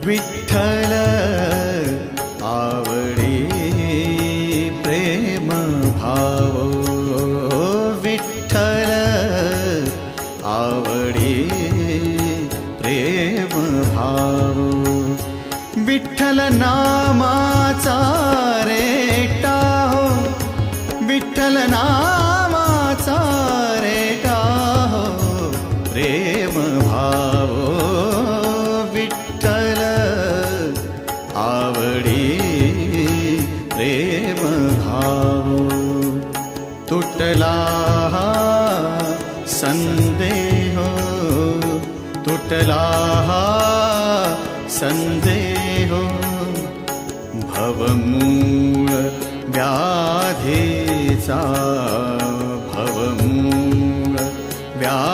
विठ्ठल आवडी प्रेम भाव, विठ्ठल आवडी प्रेम भाव, विठ्ठल नामाचा रेटा हो, विठ्ठल नामाचा रेटा हो प्रेम भाव, विठ्ठल आवडी प्रेम भाव. तुटला संदेह, तुटला संदेह, भवमूळ व्याधीचा